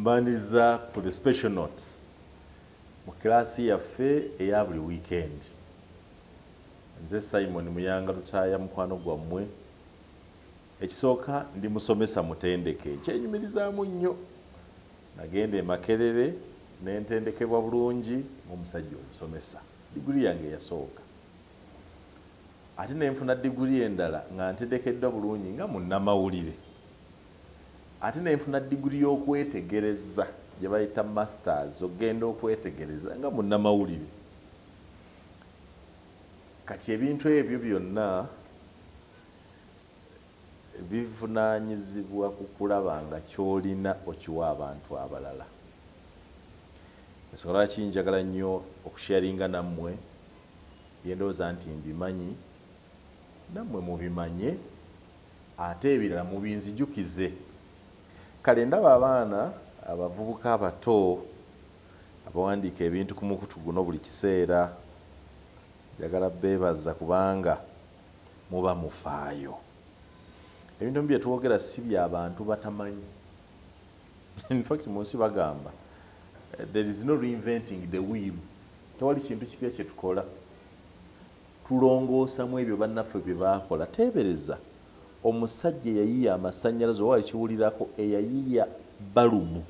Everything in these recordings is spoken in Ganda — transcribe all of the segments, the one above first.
Mbandiza ku the special notes mu klasi yaffe eya buli weekend. Nze Simon Muyanga Lutaaya mukwano gwammwe. Ekisooka ndi musomesa mutendeke ekyenyumirizaamu nnyo. Nagenda e Makerere n'entendekebwa bulungi ng'omusajja omusomesa. Diguli yange yasooka. Ate ne nfuna diguli endala nga ntendekeddwa bulungi nga munnamawulire. Ate ne nfuna diguli y'okwetegereza gye bayita masters ogenda okwetegereza nga munnamawulire. Kati ebintu ebyo byonna bivunaanyizibwa ku kulaba nga ky'olina okiwa abantu abalala. Ensonga lwaki njagala nnyo okusharinga nammwe yendowooza nti mbimanyi nammwe mubimanye ate ebirala mubinzijukize. Kale ndaba abaana abavubuka abato abawandiika ebintu ku mukutu guno buli kiseera njagala beebaza kubanga muba mufaayo. Ebintu bye twogera si by'abantu batamanyi. In fact munsi bagamba there is no reinventing the wheel. Tewali kintu kipya kye tukola. Tulongoosamu ebyo bannaffe bye baakola. Teebereza omusajja eyayiiya amasannyalaze oba kiwulirako eyayiiya balumu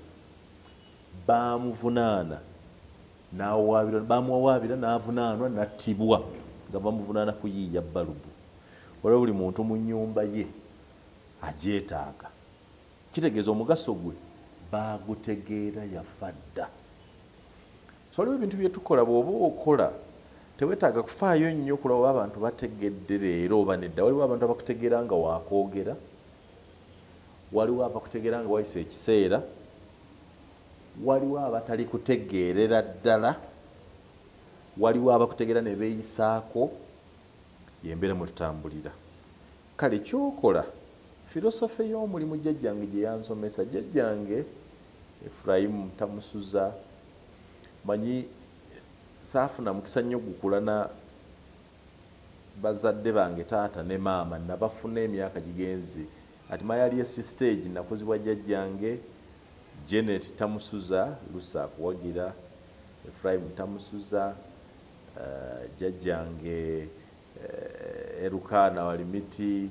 baamuvunaana n'awaabira baamuwawaabira n'avunaanwa n'attibwa nga bamuvunaana kuyiiya balubu. Waliwo buli muntu mu nnyumba ye agyetaaga. Kitegeeza omugaso gwe baagutegeera yafa dda. So waliwo ebintu bye tukola bw'oba okola teweetaaga kufaayo nnyo kulaba oba abantu bategedde leero oba nedda. Waliwo abantu abakutegeera nga waakoogera, waliwo abakutegeera nga wayise ekiseera, waliwo abatali kutegeerera ddala, waliwo abakutegeera ne beeyisaako. Y'embeera mwe tutambulira. Kale kyokola filosofe y'omulimu jjajjange gye yansomesa, jjajjange Efurayimu Tamusuza, manyi saafuna mukisa nnyo gukula na bazadde bange taata ne maama nabafuna emyaka gigenze. Ati mayaliest stage nakuzibwa jjajjange Janet Tamusuza Lusa akuwagira, Efurayimu Tamusuza, jjajjange Erukana Walimiti,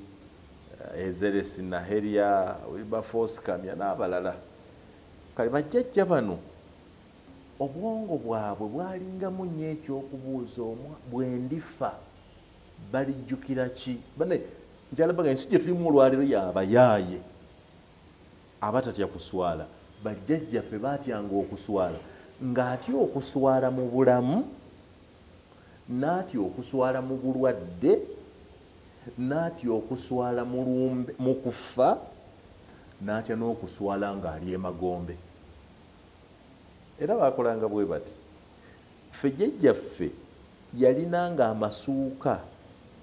Ezeresi Naheria, Wilberforce Kamya n'abalala. Kale bajjajja bano obwongo bwabwe bwalingamu nnyo ekyokubuuza bwe ndifa balijjukira ki? Bane nkyalabaga ensi gye tulimu olwaliro y'abayaaye abatatya kuswala. Bajjajjaffe baatyanga okuswala ng'atya okuswala mu bulamu, n'atya okuswala mu bulwadde, n'atya okuswala mu kufa, n'atya n'okuswala ng'ali emagombe. Era baakolanga bwe bati. Ffe jjajjaffe yalinanga amasuuka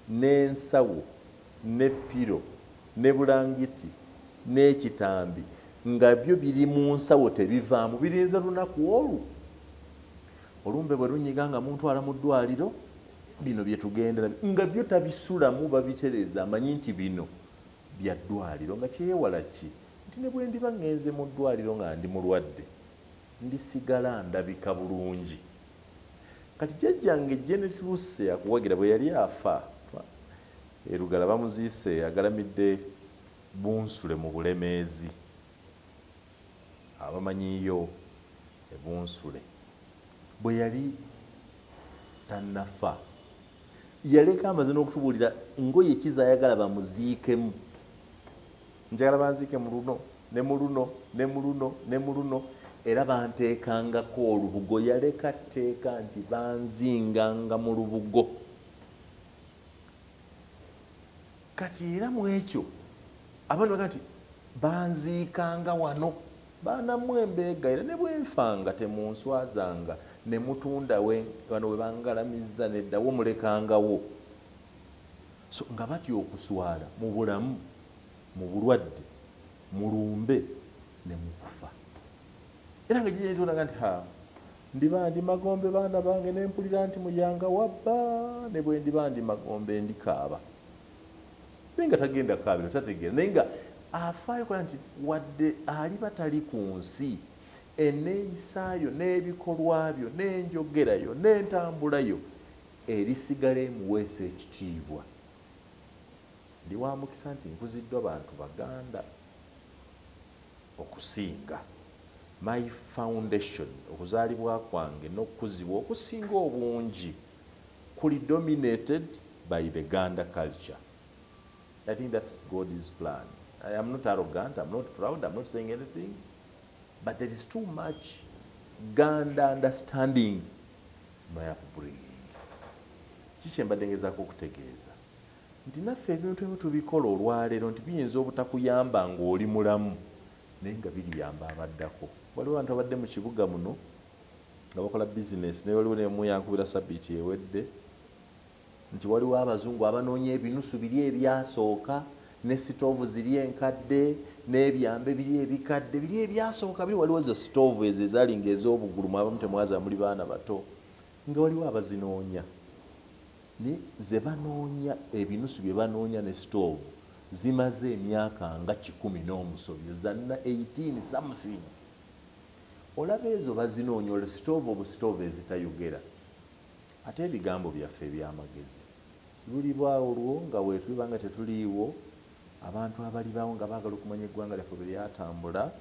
n'ensawo ne piro ne bulangiti n'ekitambi nga byo biri mu nsawo tebivaamu, birinze lunaku olwo. Olumbe bwe lunyiga nga muntwala mu ddwaliro, bino bye tugendera nga byo tabisulamu babitereza, amanyi nti bino bya ddwaliro. Nga kyeyewala ki? Nti ne bwe ndiba ngenze mu ddwaliro nga ndi mulwadde ndisigala ndabika bulungi. Kati jjajjange Janet Lusa akuwagira bwe yali afa erugala bamuziise agalamidde Bunsule mu Bulemeezi. Abamanyiyo Bunsule bwe yali tannafa yaleka amaze n'okutubuulira ngoye kizaayagala bamuziikemu. Njagala banziike mu luno ne mu luno ne mu luno ne mu luno, era banteekangako olubugo. Yaleka tteeka nti banzinganga mu lubugo. Kati era mu ekyo abantu baga nti banziikanga wano. Baanammwe embeegayira ne bwenfanga temunswazanga ne mutunda wano we bangalamizza neddawo mulekangawo. So nga batya okuswala mu bulamu, mu bulwadde, mu lumbe ne mu kufa. Era nga gyenyezibonanga nti ndiba ndi magombe baana bange ne mpulira nti Muyanga wabba, ne bwe ndiba ndi magombe ndikaaba. Naye nga tagenda kaabiro tategeera, naye nga afaayo kola nti wadde ali batali ku nsi eneeyisaayo n'ebikolwa byo n'enjogerayo n'entambulayo erisigala emuweesa ekitiibwa. Ndi wa mukisa nti nkuziddwa bantu Baganda okusinga. My foundation, okuzaalibwa kwange n'okukuzibwa okusinga obungi kuli dominated by the Ganda culture. I think that's God's plan. I am not arrogant, I'm not proud, I'm not saying anything, but there is too much Ganda understanding my upbringing. Kiki mbadde ngezaako okutegeeza nti naffe ebintu ebimu tubikola olwaleero nti biyinza obutakuyamba ng'oli mulamu naye nga biriyamba abaddako. Waliwo abantu abadde mu kibuga muno nga bakola bizinesi naye waliwo nemu yankubira sabbiiti ewedde nti waliwo abazungu abanoonya ebinusu biri ebyasooka ne sitoovu ziri enkadde n'ebyambe biri ebikadde biri ebyasooka biri waliwo zo sitoovu ezo ezalinga ez'obugulumu abamu temwaza muli baana bato nga waliwo abazinoonya ne ze banoonya ebinusu bye banoonya ne sitoovu zimaze emyaka nga 10 n'omusobyo zanna 18 something. Olaba ezo bazinoonya olwo sitoovu ezitayogera. Ate ebigambo byaffe eby'amagezi lulibwa olwo nga wetuliba nga tetuliiwo abantu abalibawo nga baagala okumanya eggwanga lyaffe bwe lyatambula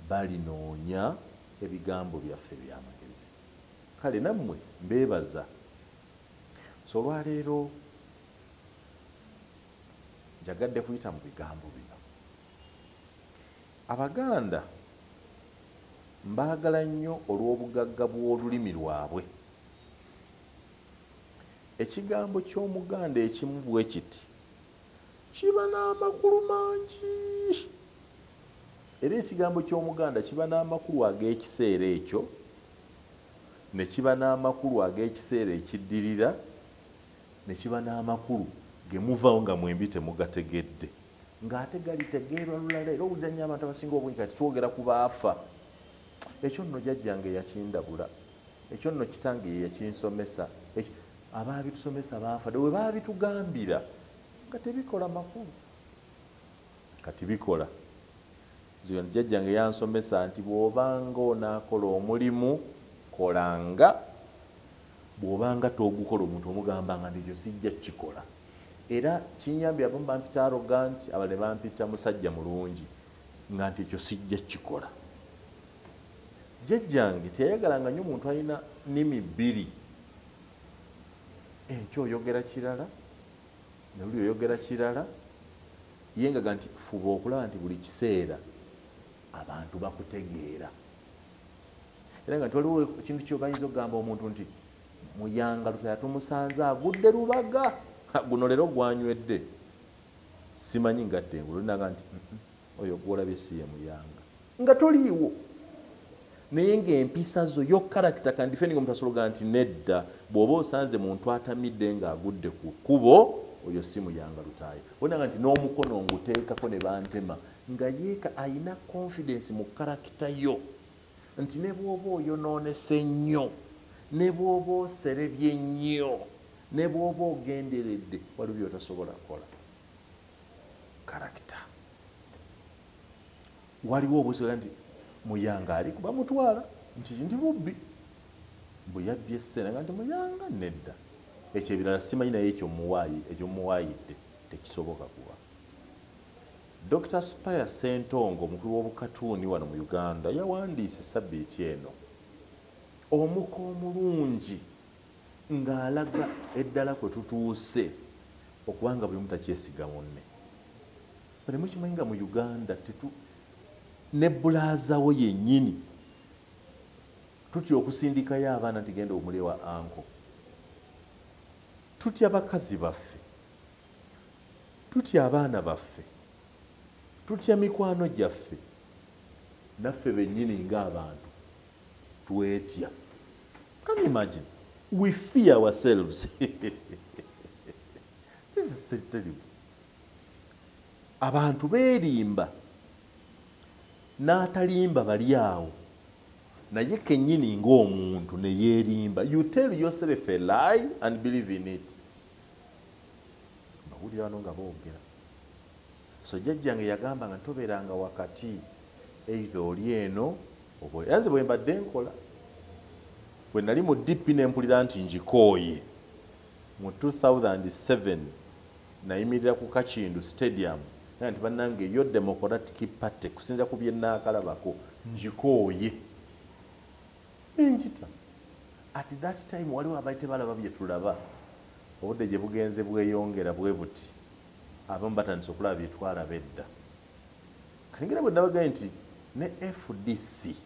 balinoonya ebigambo byaffe eby'amagezi. Kale nammwe mbeebaza. So olwaleero njagadde kuyita mu bigambo bino. Abaganda mbaagala nnyo olw'obugagga bw'olulimi lwabwe. Ekigambo ky'Omuganda ekimu bwe kiti kiba n'amakulu mangi. Era ekigambo ky'Omuganda kiba n'amakulu ag'ekiseera ekyo ne kiba n'amakulu ag'ekiseera ekiddirira ne kiba n'amakulu ge muvaawo nga mwembi temugategedde ng'ate galitegeerwa lulala. Era owulira nnyo abantu abasinga obungi kati twogera ku baafa. Ekyo nno jjajjange yakindabula, ekyo nno kitange ye yakinsomesa, abaabitusomesa baafa we baabitugambira nga tebikola makulu kati bikola. Nze jjajjange yansomesa nti bw'obanga onaakola omulimu kolanga, bw'obanga togukola omuntu omugamba nga ndikyo sijja kikola. Era kinyambye abamu bampita arrogant, abale bampita musajja mulungi nga nti ekyo sijja kikola. Jjajjange teyayagalanga nnyo omuntu alina nnimi bbiri, enkya oyogera kirala noluli oyogera kirala, yengaga nti fuba okulaba nti buli kiseera abantu bakutegeera. Era nga nti waliwo ekintu kyobayinza okugamba omuntu nti Muyanga Lutaaya tumusanze agudde lubaga, guno leero gwanywedde, simanyi ngatte engulu. Olinaga nti oyo gwolabye si ye Muyanga nga toliiwo. Naye ng'empisa zo yo karakita kandi defending omuntu asologa nti nedda bw'oba osanze muntu atamidde ng'agudde ku kkubo oyo si Muyanga Lutaaya. Olinaga nti n'omukono nguteekako ne bantema nga yeeka ayina confidence mu karakita yo nti ne bw'oba oyonoonese nnyo, ne bw'oba oserebye nnyo, ne bw'oba ogenderedde waliwo by'otasobola kukola. Karakita. Waliwo obusobola nti Muyanga ali kuba mutwala nti bubbi bwe yabbye essene nga nti Muyanga nedda. Ekyo ebirala simanyi naye ekyo muwaayidde tekisoboka kuba. Dr. Spire Ssentongo omukulu w'obukatuuni wano mu Uganda yawandiise sabbiiti eno omuko omulungi ng'alaga eddala kwe tutuuse okubanga buli omu takyesiga munne. Bale mukimanyi nga mu Uganda ne bulaazawo yennyini tutya okusindikayo abaana nti genda omule wa anko, tutya bakazi baffe, tutya abaana baffe, tutya mikwano gyaffe, naffe bennyini ng'abantu twetya. Can you imagine? We fear ourselves. This is so terrible. Abantu beerimba n'atalimba bali awo naye kennyini ng'omuntu ne yeerimba. You tell yourself a lie and believe in it. Bawulira wano nga boogera. So jjajjange yagamba nga tobeeranga wakati either oli eno yanze bwe mbadde nkola bwe nali mu DP ne mpulira nti njikooye mu 2007 nayimirira ku Kakindu Stadium nti bannange yo Democratic Party kusinza ku bye nnaakalabako njikooye njita. At that time waliwo abaite balaba bye tulaba obudde gye bugenze bweyongera bwe buti abamu batandise okulaba bye twalaba edda kalingira bwe ndabagaye nti ne FDC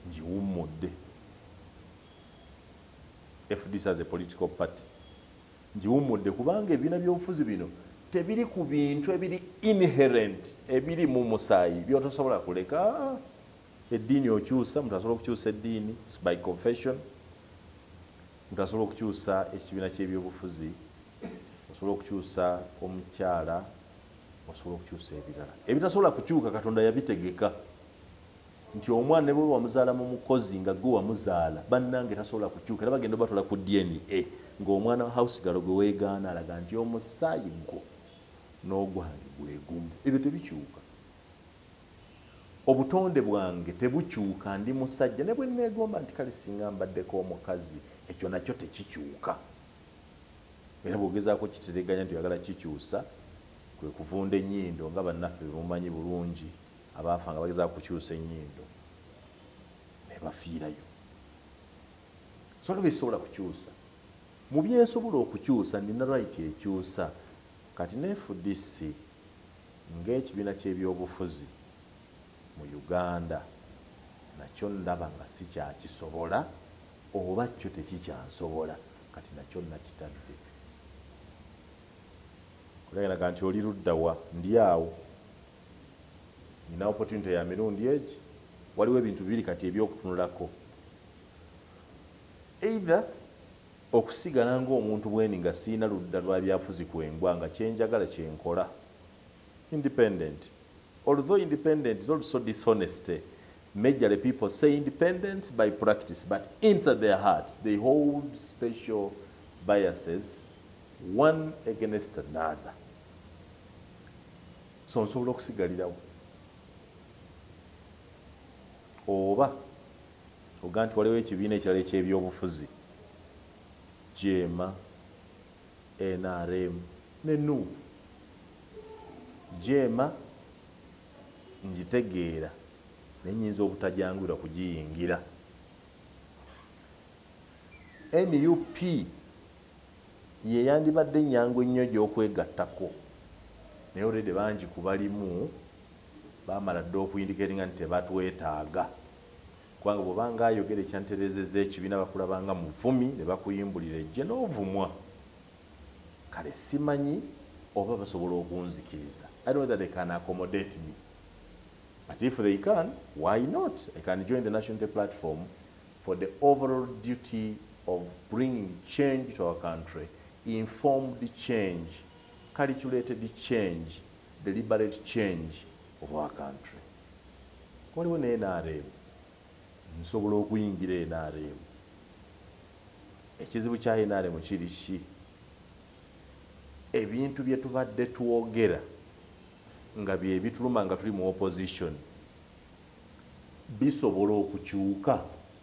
njiwummudde. FDC as a political party njiwummudde kubanga ebibiina by'obufuzi bino tebiri ku bintu ebiri inherent ebiri mu musaayi byotosobola kuleka. Eddiini okyusa, muntu asobola okukyusa eddiini by confession, muntu asobola okukyusa ekibiina ky'ebyobufuzi, osobola okukyusa omukyala, osobola okukyusa ebirala ebitasobola kukyuka. Katonda yabitegeka nti omwana ne bwe wamuzaala mu mukozi nga gwe wamuzaala bannange tasobola kukyuka era bagenda batola ku DNA ng'omwana wa house galo gwe weegaana alaga nti omusaayi gwo n'ogwange gwegumu. Ebyo tebikyuka. Obutonde bwange tebukyuka, ndi musajja ne bwe neegomba nti kale singa mbaddeko omukazi, ekyo nakyo tekikyuka. Era bw'ogezaako kitereganya nti oyagala kikyusa kwe kuvunda ennyindo nga bannaffe bemumanyi bulungi abaafa nga bagezaako kukyusa ennyindo ne bafiirayo. So tebisobola kukyusa. Mu byensobola okukyusa nina right ekyusa. Kati ne FDC ng'ekibiina ky'ebyobufuzi mu Uganda nakyo ndaba nga si kyakisobola oba kyo tekikyansobola kati nakyo nakitadde. Kulagiraga nti oli ludda wa ndi awo nina opportunity ya mirundi egi. Waliwo ebintu bibiri kati ebyokutunulako, either okusigala ng'omuntu bweni nga siina ludda lwa byafuzi kwengwa nga kyenjagala kyenkola independent. Although independent is also dishonesty. Majorly people say independent by practice, but inside their hearts they hold special biases, one against another. So nsobola okusigalirawo oba oga nti waliwo ekibiina ekirala eky'ebyobufuzi Jema, NRM ne NUP. Jema njitegeera nenyinza obutajangwira kugiyingira. NUP ye yandibadde ennyangu ennyo gy'okwegattako naye olwedde bangi ku balimu baamala dda okuyindikeringa nti tebatwetaaga kubanga bw'obanga ayogera ekyanterezeza ekibiina bakulabanga muvumi ne bakuyimbulira ejje n'ovumwa. Kale simanyi oba basobola okunzikiriza. I don't know that they can accommodate me. But if they can, why not? I can join the National Unity Platform for the overall duty of bringing change to our country, informed change, calculated change, deliberate change of our country. Waliwo ne NRM. Nsobola okuyingira NRM. Ekizibu kya NRM kiri ki? Ebintu bye tubadde twogera nga bye bituluma nga tuli mu opposition bisobola okukyuka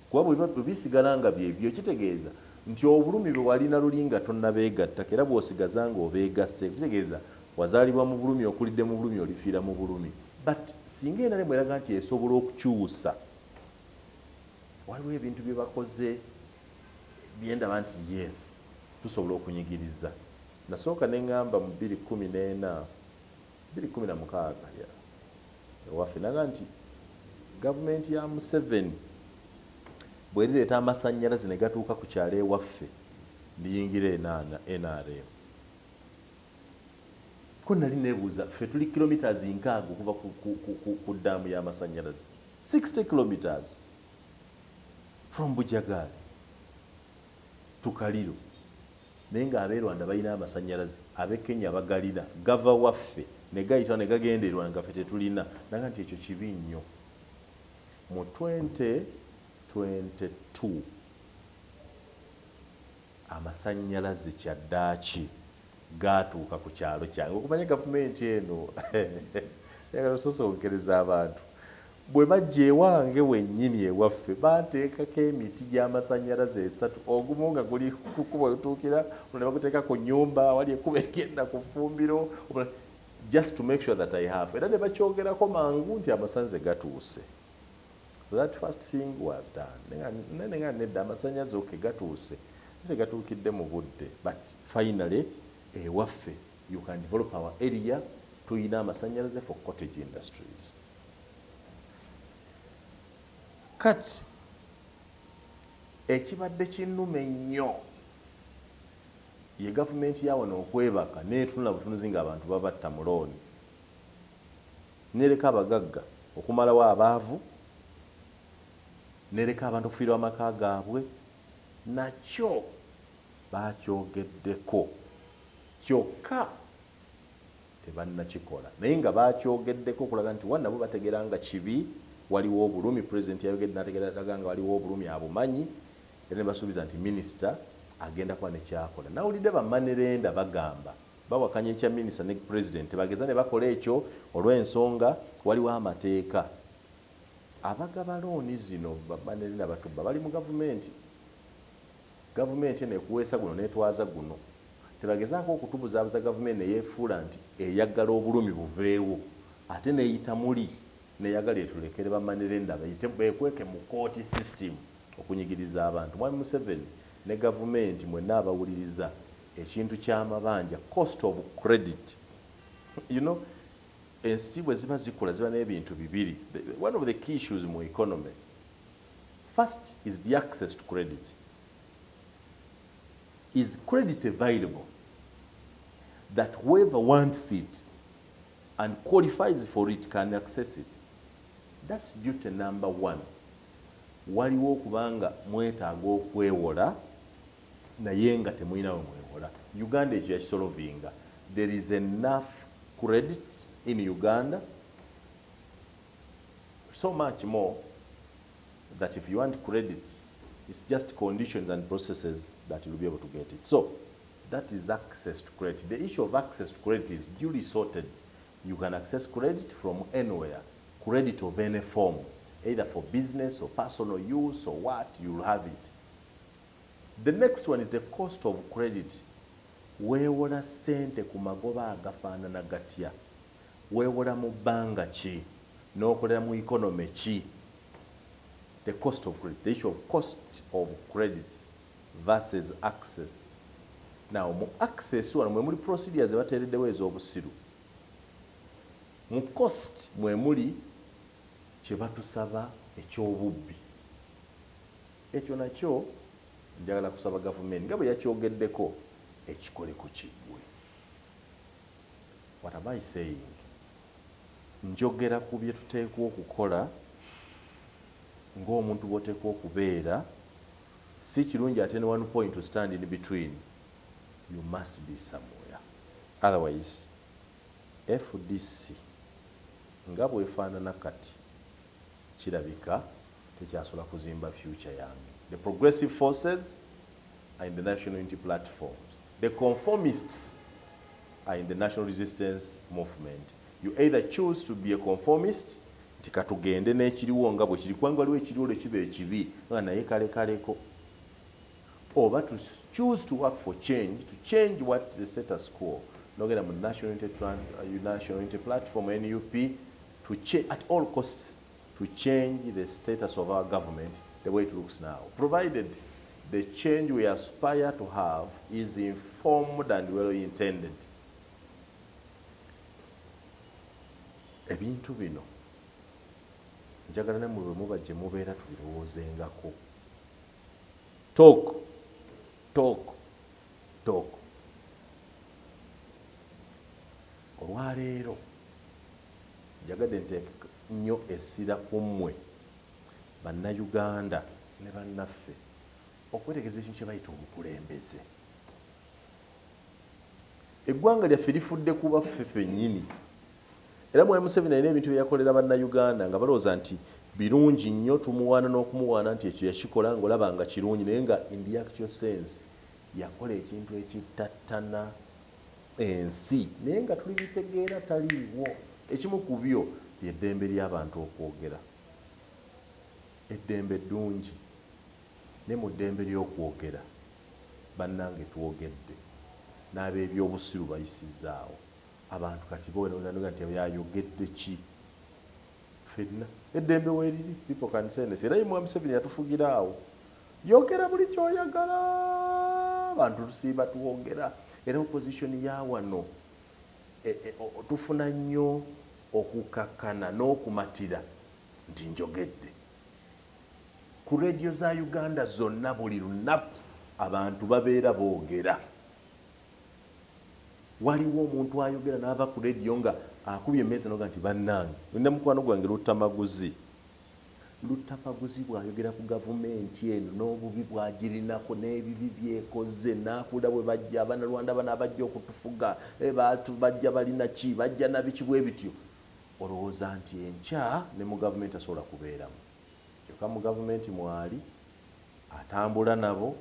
kuba bwe bisigala nga byebyo kitegeeza nti obulumi bwe walina luli nga tonnabeegatta era bw'osigaza nga obeegasse kitegeeza wazaalibwa mu bulumi okulidde mu bulumi olifiira mu bulumi. But singa NRM eraga nti esobola okukyusa waliwo ebintu bye bakoze byendaba nti yes tusobola okunyigiriza. Nasooka ne ngamba mu 2014 2016 ewaffe naga nti gavumenti ya Museveni bwerireeta amasannyalaze ne gatuuka ku kyalo ewaffe ndiyingira NRM. Ko nali neebuuza ffe tuli kilometers nkaaga okuva ku ddaamu y'amasannyalaze 60 kilometers from Bujagala to Kaliro. Naye ng'ab'e Rwanda balina amasannyalaze, ab'e Kenya bagalina, gava waffe ne gayita ne gagenda e Rwanda nga ffe tetulina. Naga nti ekyo kibi nnyo. Mu 2022 amasannyalaze kyaddaaki gaatuuka ku kyalo kyange. Okumanya gavumenti eno yagala ososonkereza abantu. bwe bajja ewange wennyini ewaffe bateekako emiti gy'amasannyalaze 3 ogumu nga guli ku kkubo otuukira ne baguteeka ku nnyumba wali ekkubo egenda ku ffumbiro just to make sure that I have era ne bakyogerako mangu nti amasannyalaze gatuuse. So that first thing was done. Nenga nedda amasannyalaze oke gatuuse gatuukidde mu budde, but finally ewaffe you can develop our area tuyina amasannyalaze for cottage industries. Kati ekibadde kinnuma ennyo ye gavumenti ya wano okwebaka n'etunula butunuzi ng'abantu babatta mu looni, nereka abagagga okumalawo abaavu, nereka abantu okufiirwa amaka gaabwe, nakyo bakyogeddeko kyokka tebannakikola. Naye nga bakyogeddeko okulaga nti wannabo bategeera nga kibi, waliwo obulumi. Pulezidenti yayogedde n'ategeera nga waliwo obulumi abumanyi, era ne basuubiza nti minisita agenda kuba nekyakola. Nawulidde bamanerenda bagamba bawakanya ekya minisita ne pulezidenti bageza ne bakola ekyo olw'ensonga waliwo amateeka. Abagaba looni zino bamanerenda batubba bali mu gavumenti. Gavumenti nekuweesa guno netwaza guno. Tebagezaako okutubuzaabuza gavumenti neyeefuula nti eyagala obulumi buveewo ate neyita muli neyagala etulekere bamanerenda bayite bekweke mu kooti system okunyigiriza abantu. Mwami Museveni ne gavumenti mwenna abawuliriza ekintu ky'amabanja, cost of credit, ensi bwe ziba zikola ziba n'ebintu bibiri. One of the key issues mu economy first is the access to credit. Is credit available that whoever wants it and qualifies for it can access it? That's duty number 1. Waliwo kubanga mwetaaga okwewola naye nga temulina we mwewola. Uganda ekyo yakisolovinga. There is enough credit in Uganda, so much more that if you want credit, it's just conditions and processes that you'll be able to get it. So that is access to credit. The issue of access to credit is duly sorted. You can access credit from anywhere, credit of any form, either for business or personal use or what, you'll have it. The next one is the cost of credit. Weewola sente ku magoba agafaanana gatya? Weewola mu bbanga ki? N'okolera mu economy ki? The cost of credit, the issue of cost of credit versus access. Now, mu access wano mwe muli procedures bateereddewo ez'obusiru. Mu cost mwe muli kye batusaba eky'obubbi. Ekyo nakyo njagala kusaba gavumenti nga bwe yakyogeddeko ekikole ku kiggwe. What am I saying? Njogera ku bye tuteekwa okukola ng'omuntu bw'oteekwa okubeera. Si kirungi ate ne one point to stand in between. You must be somewhere. Otherwise, FDC nga bwefaanana kati kirabika tekyasobola kuzimba future yange. The progressive forces are in the national unity platforms. The conformists are in the national resistance movement. You either choose to be a conformist, nti katugende n'ekiriwo nga bwe kiri kubanga waliwo ekiriwo lekiba ekibi nga naye kalekaleko, oba to choose to work for change, to change what the status quo. Nogera mu national unity platform NUP, to change at all costs, to change the status of our government the way it looks now, provided the change we aspire to have is informed and well intended. Ebintu bino njagala ne mu muba gye mubeera tubirowoozengako. Talk. Olwaleero njagadde nteeka nnyo essira ku mmwe bannayuganda ne bannaffe okwetegereza ekintu kye bayita obukulembeze. Eggwanga lyaffe lifudde kuba ffe ffennyini. Era Mwami Museveni alina ebintu bye yakolera bannayuganda nga balowooza nti birungi nnyo, tumuwaana n'okumuwaana nti ekyo yakikola ng'olaba nga kirungi, naye nga in the actual sense yakola ekintu ekittattana ensi naye nga tuli bitegeera taliiwo. Ekimu ku byo ly'eddembe ly'abantu okwogera. eddembe ddungi ne mu ddembe ly'okwogera bannange twogedde n'ab'ebyobusiru bayisizzaawo abantu kati bonaga nti yayogedde ki fenna eddembe weeriri people can say anything era Yoweri Museveni yatufugira awo yogera buli kyoyagala abantu tusiiba tuwogera era opposition ya wano tufuna nnyo okukakkana n'okumatira nti njogedde ku radio za Uganda zonna buli lunaku abantu babeera boogera waliwo omuntu ayogera n'ava ku radio nga akubye emmeeza noga nti bannange nina mukwano gwange Lutamaguzi bw'ayogera ku gavumenti eno n'obubi bwagirinako n'ebibi byekoze n'akula bwe bajja abanalwanda bano abajja okutufuga bajja balina ki bajja nabiki bwe bityo olowooza nti enkya ne mu gavumenti asobola kubeeramu kyokka mu gavumenti mwali atambula nabo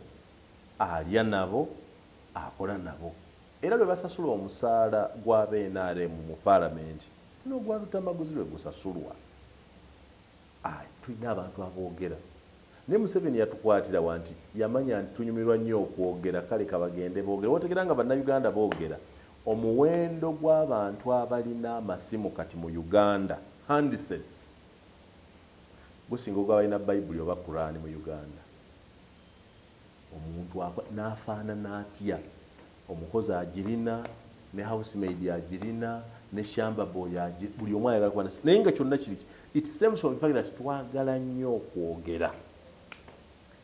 alya nabo akola nabo era lwe basasula omusaala gwa BNRM mu paalamenti n'ogwa Lutamaguzi lwe gusasulwa tulina abantu aboogera ne Museveni yatukwatira wanti yamanya nti tunyumirwa nnyo okwogera kale kabagende boogera wotegera nga bannayuganda boogera omuwendo gw'abantu abalina amasimu kati mu Uganda handsets gusinga ogw'abalina Bayibuli oba Qur'ani mu Uganda omuntu n'afaanana atya omukozi agirina ne housemaid agirina ne shamba boy buli omu ayagala kuba naye nga kyonna kiri it stems from the fact that twagala nnyo okwogera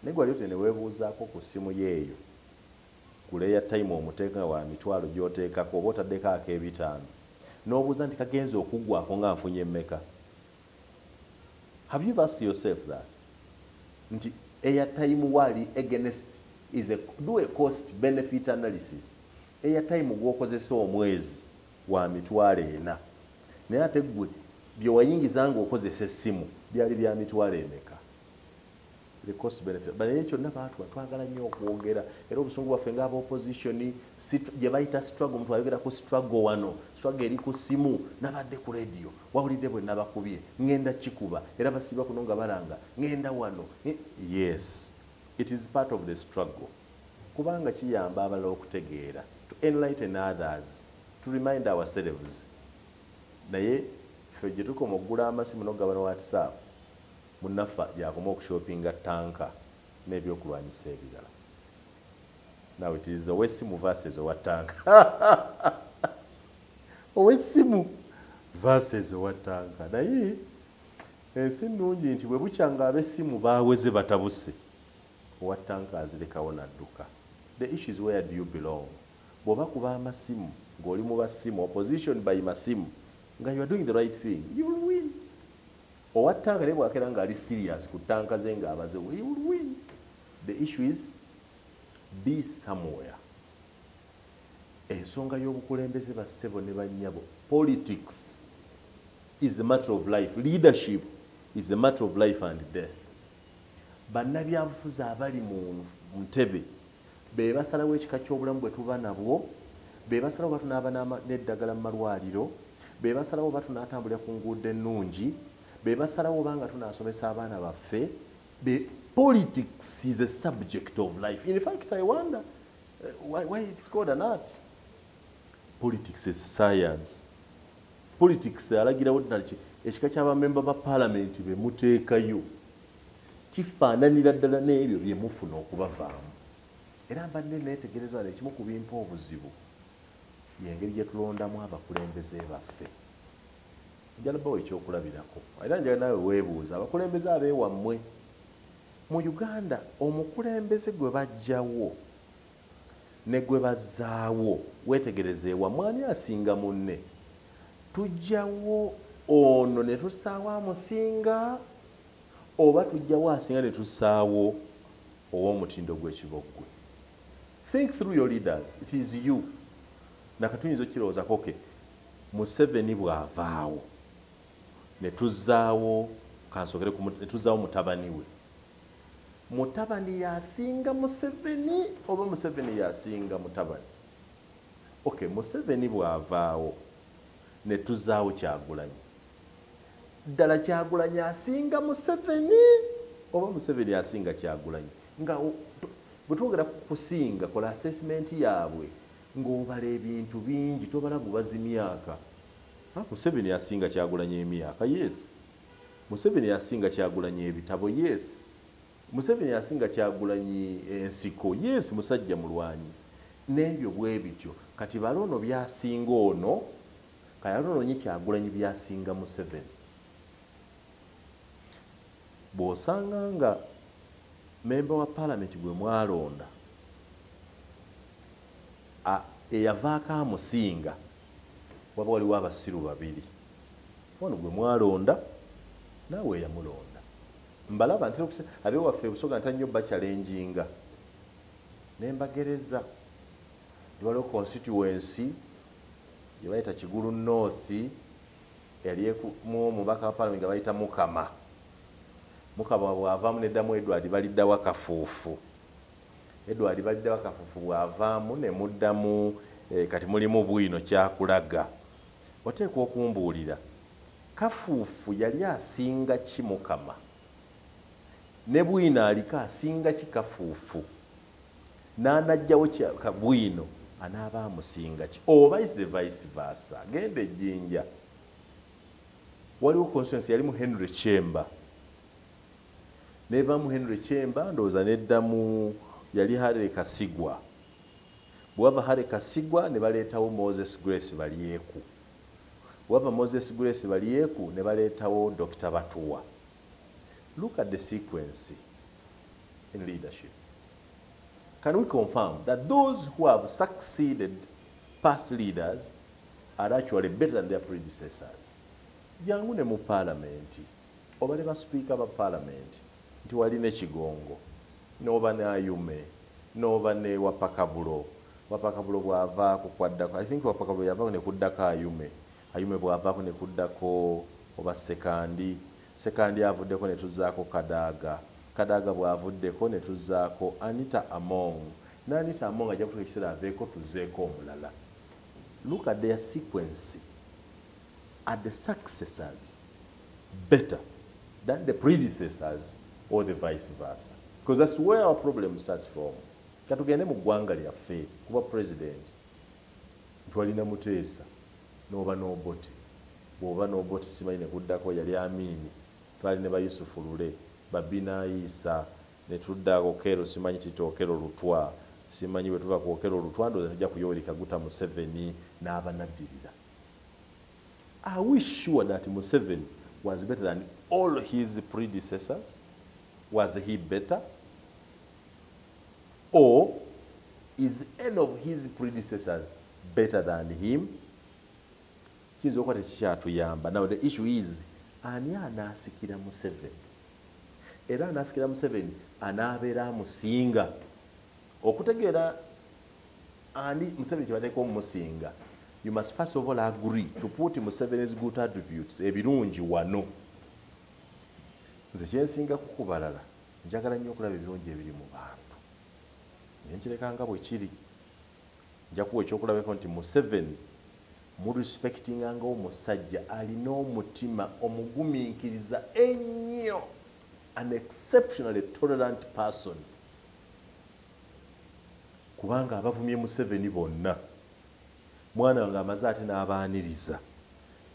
naye gwali ote ne weebuuzaako ku ssimu yeeyo ku airtime omuteeka wa mitwalo gy'oteekako oba otaddeko ak'ebitaano n'obuuza nti kagenze okuggwako nga nfunye mmeka. Have you asked yourself that? Nti airtime wali against is do a cost benefit analysis. Airtime gwokozesa omwezi wa mitwalo 4 naye ate gwe byewayingiza nga okozesa essimu byali bya mitwalo emeka. The cost benefit bali ekyo n'abantu twagala nnyo okwogera era obusungu bwaffe ng'aba opposition gye bayita struggle omuntu ayogera ku struggle wano struggle eri ku ssimu nabadde ku radio wawulidde bwe nabakubye ngenda kikuba era basiba kuno nga balanga ngenda wano yes it is part of the struggle kubanga kiyamba abalala okutegeera to enlighten others to remind ourselves naye ffe gye tukoma okugula amasimu n'ogabana WhatsApp munafa yakoma okushopinga tanka n'ebyokulwanyisa ebirala. Now it is owessimu versus owatanka owessimu versus owatanka naye ensi nnungi nti bwe bukyanga ab'essimu baaweze batabuse owatanka azirekawo nadduka. The issue is where do you belong. Bw'oba kuba amasimu ng'oli mu basimu opposition by masimu nga you are doing the right thing you will win. Owatanka ne bw'akeera ng'ali serious ku tanka ze ng'abaze you will win. The issue is be somewhere. Ensonga y'obukulembeze bassebo ne bannyabo politics is a matter of life. Leadership is a matter of life and death. Bannabyabufuzi abali mu ntebe be basalawo ekika ky'obulamu bwe tuba nabwo be basalawo batunaaba n'eddagala mu malwaliro be basalawo batunaatambulira ku nguudo ennungi be basalawo banga tunaasomesa abaana baffe. Politics is a subject of life. In fact, I wonder why it's called an art. Politics is science. Politics alagirawo ddala ekika ky'abamemba ba paalamenti be muteekayo kifaananira ddala n'ebyo bye mufuna okubavaamu. Era mbadde neetegereza wano ekimu ku bimpa obuzibu y'engeri gye tulondamu abakulembeze baffe. Njala bawa ekyokulabirako era njala nawe weebuuza abakulembeze abeewammwe mu Uganda omukulembeze gwe bajjawo ne gwe bazzaawo weetegereze ewammwe ani asinga munne. Tujjawo ono ne tussaawo amusinga oba tujjawo asinga ne tussaawo ow'omutindo gw'ekiboggwe. Think through your leaders. It is you. Nakatuyinza okukirowoozaako okay Museveni bw'avaawo ne tuzzaawo kansokere ne tuzzaawo mutabani we. Mutabani yasinga Museveni oba Museveni yasinga mutabani? Okay, Museveni bw'avaawo ne tuzzaawo Kyagulanyi. Ddala Kyagulanyi asinga Museveni oba Museveni asinga Kyagulanyi nga bwetwogera kusinga kola assessment yaabwe ng'obala ebintu bingi tobala bubazi myaka. Museveni asinga Kyagulanyi emyaka, yes. Museveni asinga Kyagulanyi ebitabo, yes. Museveni asinga Kyagulanyi ensiko, yes. Musajja mulwanyi n'ebyo bwe bityo. Kati balono byasinga ono kayaloonye Kyagulanyi byasinga Museveni. Bw'osanga nga memba wa palamenti gwe mwalonda eyavaako amusinga waba waliwo abasiru babiri, ono gwe mwalonda naawe eyamulonda. Mbalaba ntera abewaffe Busoga ntannyo bakyalenjinga ne mbagereza. Waliwo constituency gye bayita Kigulu North yali mu omubaka wa palamenti nga bayita Mukama. Mukama bw'avaamu neddamu Edward baliddawo Kafuufu. Edward baliddawo Kafuufu bw'avaamu ne muddamu kati mulimu Bwino Kyakulaga. Oteekwa okumbuulira Kafuufu yali asinga ki Mukama ne Bwino aliko asinga ki Kafuufu n'anajjawo Bwino anaaba amusinga ki, oba is the vice versa. Genda ejjinja waliwo constituency yalimu Henry Chemba neva mu Henry Chemba ndowooza neddamu yali Hare Kasigwa. Bwava Hare Kasigwa ne baleetawo Moses Grace Balyeku. Bwava Moses Grace Balyeku ne baleetawo Dr. Batuwa. Look at the sequence in leadership. Can we confirm that those who have succeeded past leaders are actually better than their predecessors? Jangu ne mu parliament oba ne baspeaker ba parliament nti wali ne Kigongo n'oba ne Ayume n'oba ne Wapakabulo. Wapakabulo bw'avaako kwaddako, I think Wapakabulo yavaako ne kuddako Ayume. Ayume bw'avaako ne kuddako oba Sekandi avuddeko ne tuzzaako Kadaaga bw'avuddeko ne tuzzaako Anita Among. N'Anita Among ajja kutuuka ekiseera aveeko tuzzeeko omulala. Look at their sequence. Are the successors better than the predecessors or the vice versa? Because that's where our problem starts from. Katugende mu ggwanga lyaffe kuba president twalina Muteesa n'oba n'Obote. Bw'oba n'Obote simanyi ne kuddako yali Amini. Twali ne ba Yusufu Lule, Babina Isa, ne tuddaako Kero simanyi Titookero Lutwa. Simanyi bwe tuva ku Okero Lutwa ndowooza tujja ku Yoweri Kaguta Museveni n'abanaddirira. Are we sure that Museveni was better than all his predecessors? Was he better? Or is any of his predecessors better than him? Now the issue is, ani anasikira Museveni? Era anasikira Museveni anabeera musinga. Okutegeera ani Museveni kyebateeka omumusinga, you must first of all agree to put Museveni's good attributes ebirungi wano. Nze kyensinga kukubalala njagala nnyo okulaba ebirungi ebiri mu bantu. Nkireka bwe kiri. Nja kuwa ekyokulabako nti Museveni mu respectinga ng'omusajja alina omutima omugumiikiriza ennyo, an exceptionally tolerant person. Kubanga abavumye Museveni bonna mwana wange amaze ate n'abaaniriza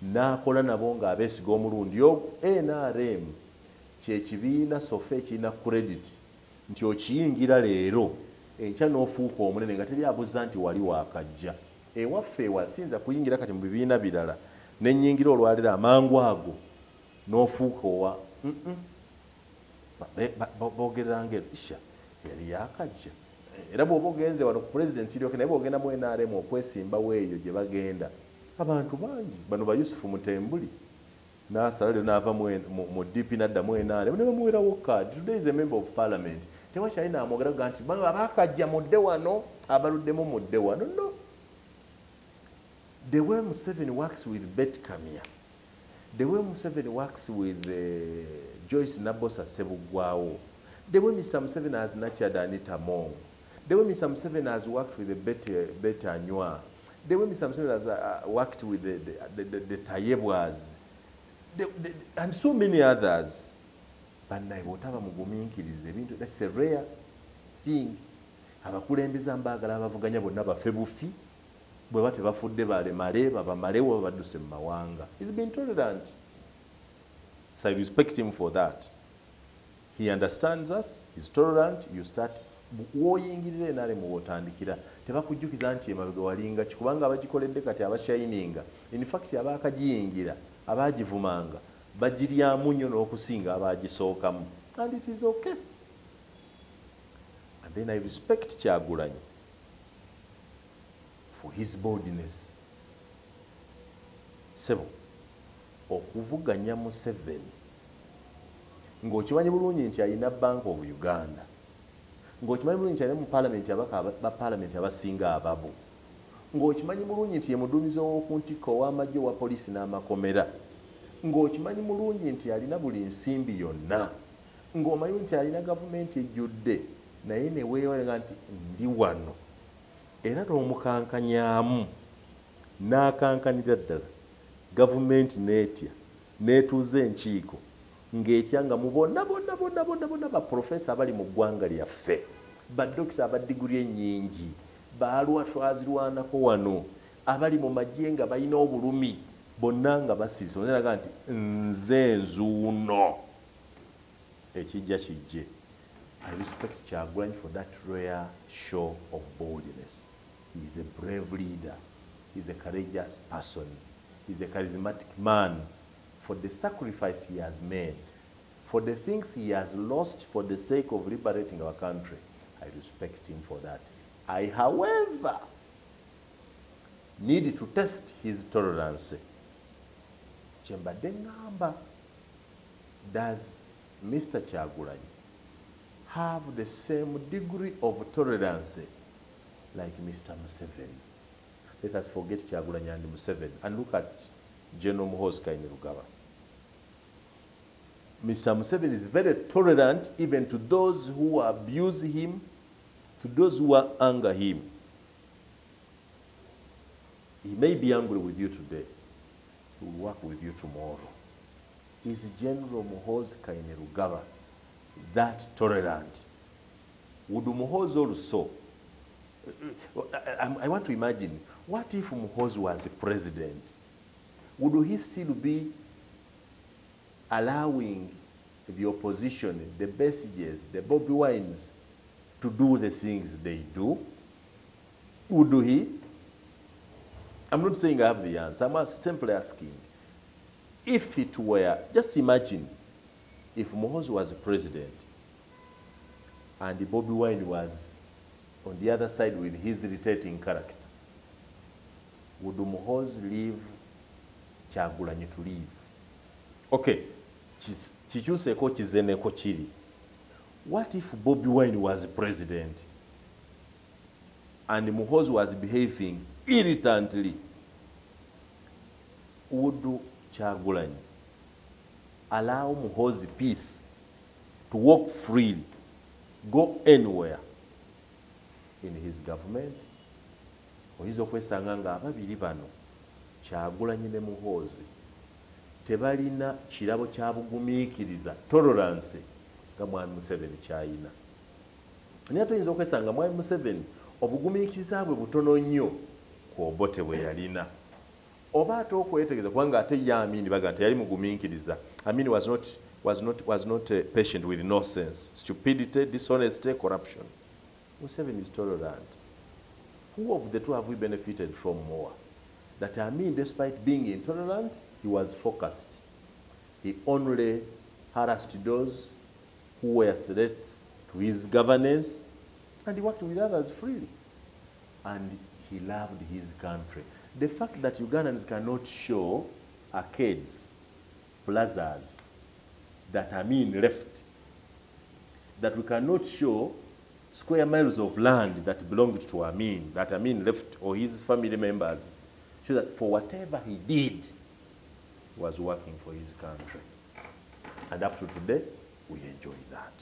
n'akola nabo ng'abeesiga omulundi ogwo. NRM kyekibiina sofa ekirina credit nti okiyingira leero enkya n'ofuuka omunene nga teri abuuza nti wali waakajja. Ewaffe wasinza kuyingira kati mu bibiina birala n'ennyingira olwalira amangu ago n'ofuuka owa boogeranga isha yali yaakajja. Era bw'oba ogenze wano ku pulezidenti iryoke naye bw'ogenda mu NRM okwesimbawo eyo gye bagenda abantu bangi. Bano ba Yusufu Mutembuli n'asala leero n'ava mu DP n'adda mu NRM ne bamuweerawo kaadi. Today is a member of parliament. Tewakyali n'amwogera nti bano abaakajja mudde wano abaluddemu mudde wano. No. The way Museveni works with Bet Kamya, the way Museveni works with Joyce Nabosa Sebugwawo, the way Mr. Museveni has nurtured Anita Mong, the way Mr. Museveni has worked with Bet Anywa, the way Mr. Museveni has worked with the Tayebwas, and so many others. bannaye bw'otaba mugumiikiriza ebintu, that's a rare thing. Abakulembeze mbaagala abavuganya bonna bafe bufi, bwe bate bafudde balemale babamalewo babadduse mu mawanga. He's been tolerant. So I respect him for that. He understands us, he's tolerant. You start woyingirira enale mu wotandikira. Tebakujjukiza nti emabega walinga kikubanga abagikoledde kati abashayininga. In fact abaakagiyingira abaagivumanga bagiryamu nnyo n'okusinga abaagisookamu. And it is okay. And then I respect Kyagulanyi for his boldness. Sebo okuvuganya Museveni ng'okimanyi bulungi nti alina Bank of Uganda, ng'okimanyi bulungi nti alina mu palamenti abaka ba palamenti abasinga ababo, ng'okimanyi bulungi nti ye muduumizi w'oku ntikko ow'amagye wa poliisi n'amakomera, ng'okimanyi bulungi nti alina buli nsimbi yonna, ng'omanyi nti alina gavumenti ejjudde, naye ne weewalenga nti ndi wano era n'omukankanyaamu n'akankanira ddala gavumenti n'etya n'etuuza enkiiko ng'ekyanga mu bonna baprofesa abali mu ggwanga lyaffe, baddokita abadiguli ennyingi, baalwatwazirwanako wano, abali mu magye nga balina obulumi, bonna nga basirise oneraga nti nze nzuuno ekijja kijje. I respect Kyagulanyi for that rare show of boldness. He is a brave leader. He is a courageous person. He is a charismatic man. For the sacrifice he has made, for the things he has lost for the sake of liberating our country, I respect him for that. I, however, need to test his tolerance. Kyembadde ngamba, does Mr. Kyagulanyi have the same degree of tolerance like Mr. Museveni? Let us forget Kyagulanyi and Museveni and look at General Muhoozi Kainerugaba. Mr. Museveni is very tolerant even to those who abuse him, to those who anger him. He may be angry with you today. He will work with you tomorrow. Is General Muhoozi Kainerugaba that tolerant? Would Muhoozi also? I want to imagine, what if Muhoozi was president? Would he still be allowing the opposition, the Besiges, the Bobby Wines, to do the things they do? Would he? I'm not saying I have the answer. I'm simply asking. If it were, just imagine, if Muhoozi was president and Bobby Wine was on the other side with his irritating character, would Muhoozi leave Kyagulanyi to leave? Okay, kikyuseeko kizeneko kiri. What if Bobby Wine was president and Muhoozi was behaving irritantly? Would Kyagulanyi allow Muhoozi peace to walk freely, go anywhere in his government? Oyinza okwesanga nga ababiri bano Kyagulanyi ne Muhoozi tebalina kirabo kya bugumiikiriza, tolerance, nga Mwami Museveni kyayina. Naye tuyinza okwesanga Mwami Museveni obugumiikiriza bwe butono nnyo ku Obote bwe yalina. Oba ate okwetegereza kubanga ate ye Amin baga nti yali mugumiikiriza. Amin was not patient with nonsense, stupidity, dishonesty, corruption. Museveni is tolerant. Who of the two have we benefited from more? That Amin, despite being intolerant, he was focused. He only harassed those who were threats to his governance, and he worked with others freely. And he loved his country. The fact that Ugandans cannot show arcades, plazas that Amin left, that we cannot show square miles of land that belonged to Amin, that Amin left, or his family members, so that for whatever he did, he was working for his country. And up to today, we enjoy that.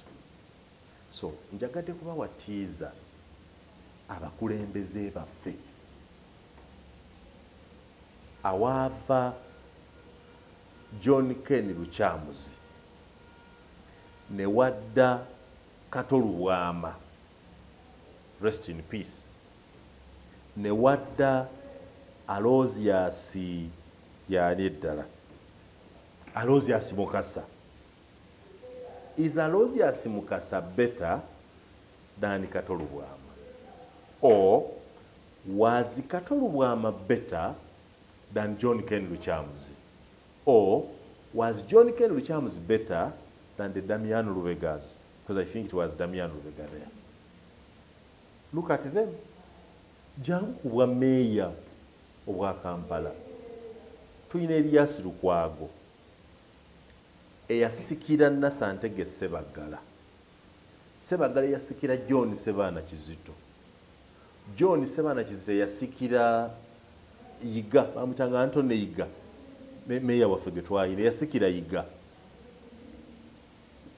So, njagadde kubawatiiza abakulembeze baffe awaava John Ken Lukyamuzi ne wadda Katolubwama, rest in peace, ne wadda Aloysius yani eddala Aloysius Mukasa. Is Aloysius Mukasa better than Katolubwama? Or was Katolubwama better than John Ken Luchamuzi? Or was John Ken Luchamuzi better than the Damian Lubegas? Because I think it was Damian Lubega there. Look at them. Jangu kubwa meya obwa Kampala. Tuyina Elias Lukwago. Eyasikira Nasantege Sebagala. Sebagala yasikira John Sebana Kizito. John Sebana Kizito yasikira Yiga, bamutanga Antone Yiga. Meya waffe Gwetwayina yasikira Yiga.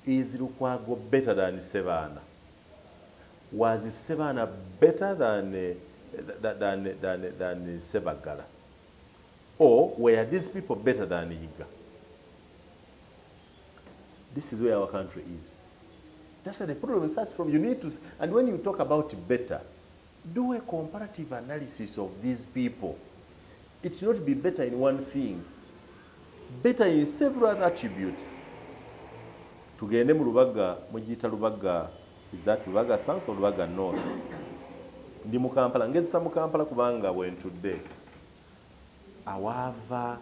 Is Lukwago better than Sebana? Was Sebana better than Sebagala? Or were these people better than Yiga? This is where our country is. That's why the problem starts from. You need to, and when you talk about better, do a comparative analysis of these people. It should not be better in one thing, better in several other attributes. Tugende mu Lubaga, mujita Lubaga, is that Lubaga South or Lubaga North? Ndi mu Kampala, ngezisa mu Kampala kubanga wentudde. Awava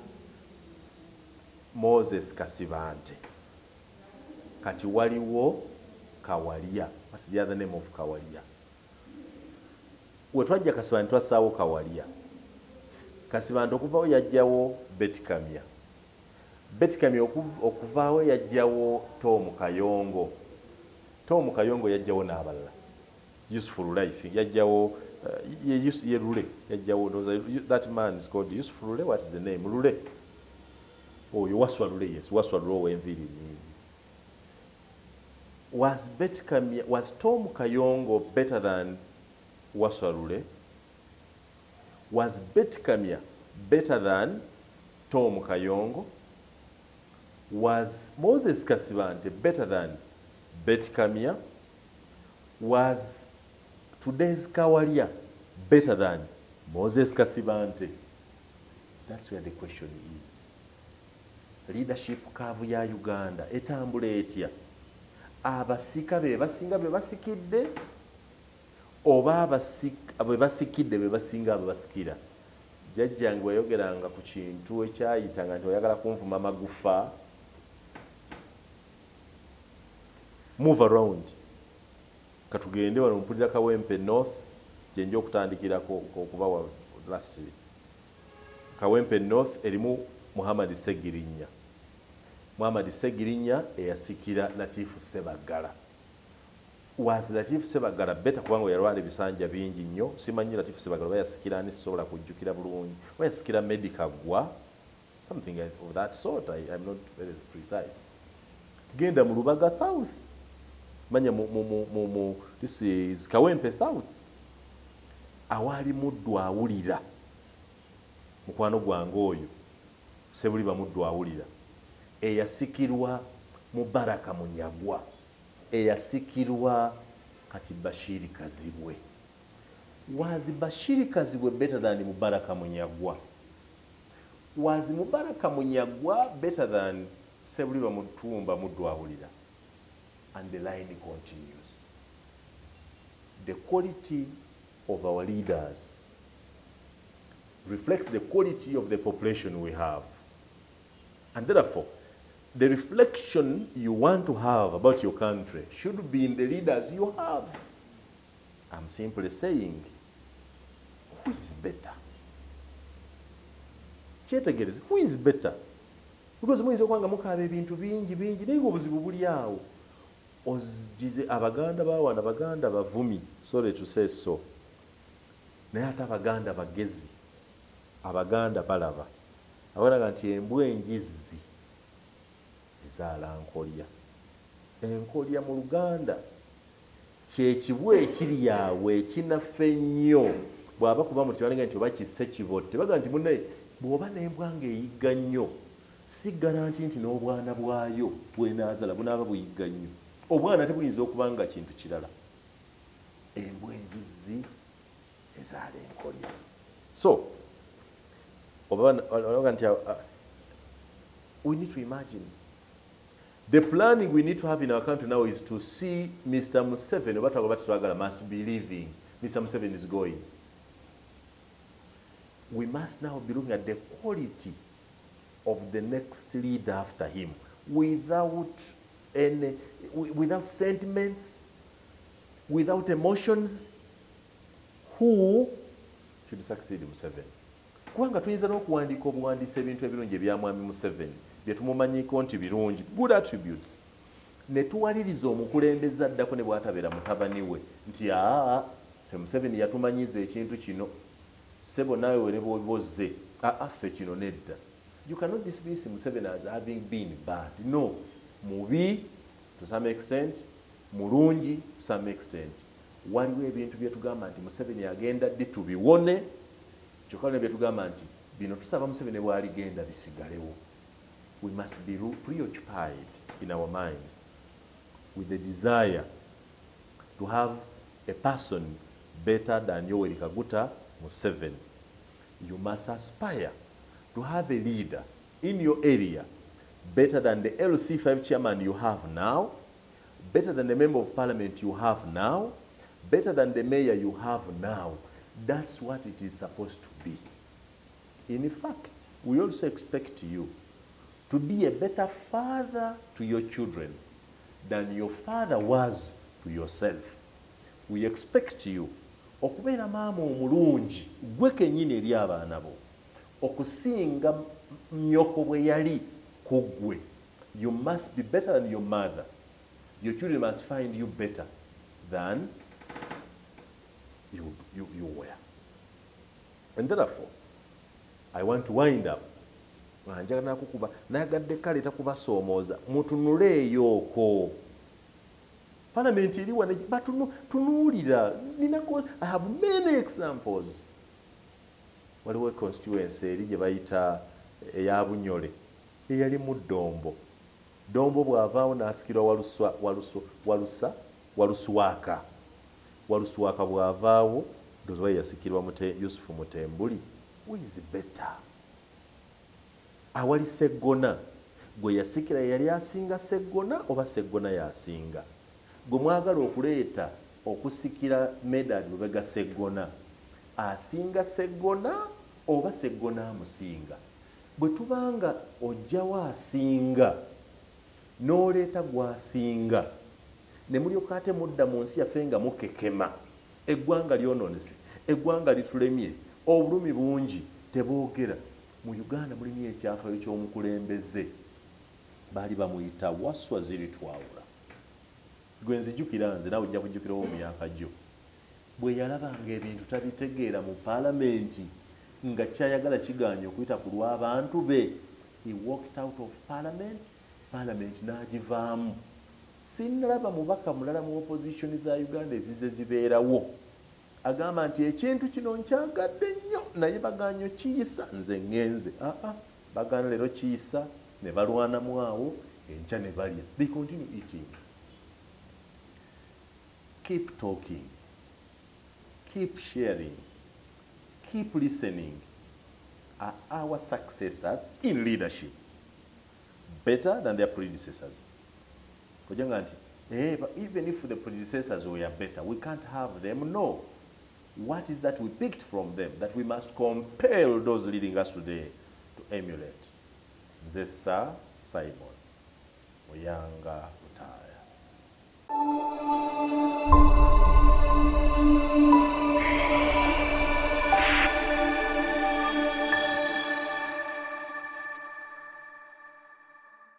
Moses Kasibante. Kati waliwo Kawalia. What's the other name of Kawalia? Wetwajja Kasibante twasaawo Kawalia. Kasibante okuvaawo yajjawo Betkamya. Betkamya okuvaawo yajjawo Tom Kayongo. Tom Kayongo yajjawo n'abalala. Useful Life yajjawo Lule yajjawo. That man is called Useful Lule. What is the name? Lule. Oh, you Waswa Lule, yes. Waswa Lule Enviri. Was Betkamya, was Tom Kayongo better than Waswa Lule? Was Betkamya better than Tom Kayongo? Was Moses Kasibante better than Betkamya? Was today's Kawalia better than Moses Kasibante? That's where the question is. Leadership curve ya Uganda etambula etya? Abasika be basinga be basikidde oba abe basikidde be basinga abe basikira? Jjajjange wayogeranga ku kintu ekyayitanga nti oyagala kunvuma magufa. Move around. Katugende wano mpulira Kawempe North gyenja okutandikirako okuba lastly. Kawempe North erimu Muhammad Segirinya. Muhammad Segirinya eyasikira Latifu Sebagala. Was Latifu Sebagala better kubanga yalwala ebisanja bingi nnyo? Simanyi Latifu Sebagala bayasikira ani sobola kujjukira bulungi. Bayasikira Medical Gwa, something of that sort. I'm not very precise. Genda mu Lubaga South. Manya this is Kawempe South. Awali muddu awulira. Mukwano gwange oyo. Sebuliba muddu awulira. Eyasikirwa Mubaraka Munyagwa. Eyasikirwa kati Bashiri Kazibwe. Was Bashiri Kazibwe better than Mubaraka Munyagwa? Was Mubaraka Munyagwa better than Sebuliba Mutumba muddu awulira? And the line continues. The quality of our leaders reflects the quality of the population we have. And therefore, the reflection you want to have about your country should be in the leaders you have. I'm simply saying, who is better? Who is better? Because muyinza okwanga mukaaba ebintu bingi naye obuzibu buli awo. Ozigize Abaganda bawana Abaganda bavumi, sorry to say so. Naye ate Abaganda bagezi, Abaganda balaba. Abalaga nti embwa engizi ezaala nkolya. Enkolya mu Luganda kyekibwa ekiri awo ekinaffe ennyo. Bw'aba kuba mu kibalenga nti oba kisse kibotte baga nti munne bw'oba n'embwa ng'eyigga nnyo si garanti nti n'obwana bwayo bwenaazala bunaaba buyigga nnyo. obwana tebuyinza okuba nga kintu kirala. Embwa envizi ezaala enkolya. So we need to imagine the planning we need to have in our country now is to see Mr. Museveni, what must be leaving. Mr. Museveni is going. We must now be looking at the quality of the next leader after him, without sentiments, without emotions. Who should succeed Museveni? Kubanga tuyinza n'okuwandiika obuwandiisa ebintu ebirungi ebya mwami Museveni bye tumumanyiko nti birungi, good attributes, ne tuwaliriza omukulembeze addako ne bw'atabeera mutabani we nti ffe Museveni yatumanyiza ekintu kino, sebo naawe wene bw'obozze ffe kino nedda. You cannot dismiss Museveni as having been bad. No, mubi to some extent, mulungi to some extent. Waliwo ebintu bye tugamba nti Museveni agenda ddi tubiwone, kyokka ne bye tugamba nti bino tusaba Museveni bw'aligenda bisigalewo. We must be preoccupied in our minds with the desire to have a person better than Yoweri Kaguta Museveni. You must aspire to have a leader in your area better than the LC5 chairman you have now, better than the member of parliament you have now, better than the mayor you have now. That's what it is supposed to be. In fact, we also expect you to be a better father to your children than your father was to yourself. We expect you okubeera maama omulungi gwe kennyini eri abaana bo, okusinga nnyoko bwe yali ku ggwe. You must be better than your mother. Your children must find you better than you were. And therefore, I want to wind up. Nayagadde kale takubasoomooza mutunuleeyo okwo. Parliament eri wane batunuulira. I have many examples. Waliwo constituency eri gye bayita eya Bunyole eyali mu Dombo. Dombo bw'avaawo n'asikirwa Waluswaka. Waluswaka bw'avaawo ndowooza yasikirwa Yusufu Mutembuli. Who is better? Awali Seggona gwe yasikira yali asinga Seggona oba Seggona yasinga? Gwe mwagala okuleeta okusikira Medal Lubega Seggona asinga Seggona oba Seggona amusinga? Bwe tubanga ojjawo asinga n'oleeta gwasinga ne mulyoka ate mudda mu nsi yaffe nga mukekema, eggwanga lyonoonese, eggwanga litulemye, obulumi bungi teboogera. Mu Uganda mulimu ekyafaayo ky'omukulembeze baali bamuyita Waswa Ziritwawula. Gwe nzijjukira nze naawe ojja kujjukirawo mu myaka gyo. Bwe yalabanga ebintu tabitegeera mu paalamenti nga kyayagala kiganye okuyita ku lw'abantu be, he walked out of parliament, parliament n'agivaamu. Sinnalaba mubaka mulala mu opposition za Uganda ezize zibeerawo agamba nti ekintu kino nkyagadde nnyo naye bagaanyo kiyisa nze ngenze. Bagaana leero kiyisa ne balwanamu awo enkya ne balya. They continue eating. Keep talking, keep sharing, keep listening. Are our successors in leadership better than their predecessors? Kujanga nti but even if the predecessors were better, we can't have them. No. What is that we picked from them that we must compel those leading us today to emulate? Nzessa Simon, Muyanga Lutaaya.